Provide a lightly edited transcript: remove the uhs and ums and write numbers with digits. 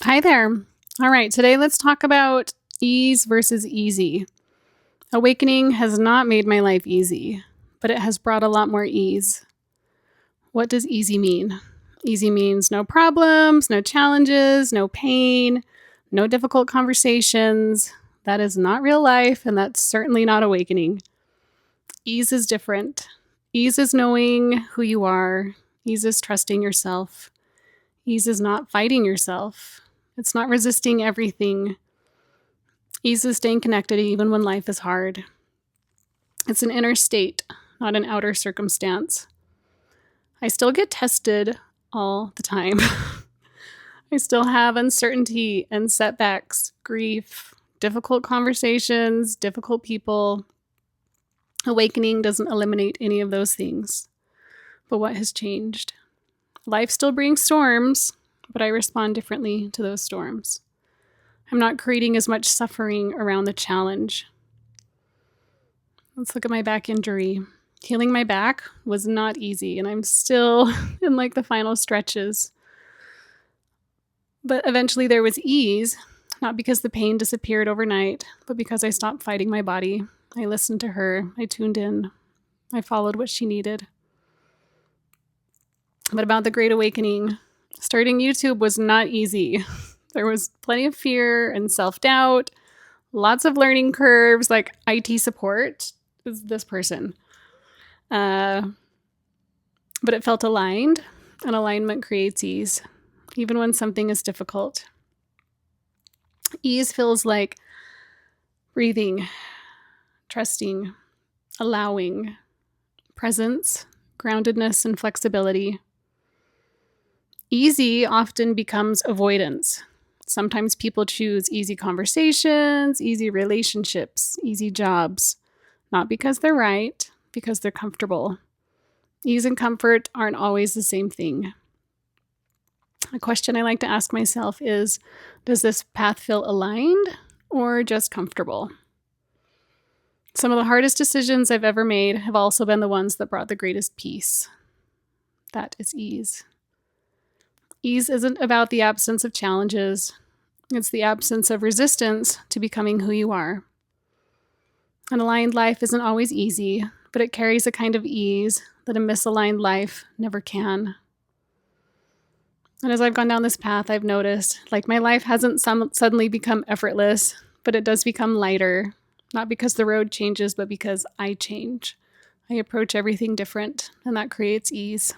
Hi there. All right, today let's talk about ease versus easy. Awakening has not made my life easy, but it has brought a lot more ease. What does easy mean? Easy means no problems, no challenges, no pain, no difficult conversations. That is not real life, and that's certainly not awakening. Ease is different. Ease is knowing who you are. Ease is trusting yourself. Ease is not fighting yourself. It's not resisting everything. Ease is staying connected even when life is hard. It's an inner state, not an outer circumstance. I still get tested all the time. I still have uncertainty and setbacks, grief, difficult conversations, difficult people. Awakening doesn't eliminate any of those things. But what has changed? Life still brings storms, but I respond differently to those storms. I'm not creating as much suffering around the challenge. Let's look at my back injury. Healing my back was not easy, and I'm still in the final stretches. But eventually there was ease, not because the pain disappeared overnight, but because I stopped fighting my body. I listened to her. I tuned in. I followed what she needed. But about the Great Awakening, starting YouTube was not easy. There was plenty of fear and self-doubt, lots of learning curves, like IT support is this person. But it felt aligned, and alignment creates ease, even when something is difficult. Ease feels like breathing, trusting, allowing, presence, groundedness, and flexibility. Easy often becomes avoidance. Sometimes people choose easy conversations, easy relationships, easy jobs, not because they're right, because they're comfortable. Ease and comfort aren't always the same thing. A question I like to ask myself is, does this path feel aligned or just comfortable? Some of the hardest decisions I've ever made have also been the ones that brought the greatest peace. That is ease. Ease isn't about the absence of challenges. It's the absence of resistance to becoming who you are. An aligned life isn't always easy, but it carries a kind of ease that a misaligned life never can. And as I've gone down this path, I've noticed, my life hasn't suddenly become effortless, but it does become lighter, not because the road changes, but because I change. I approach everything different, and that creates ease.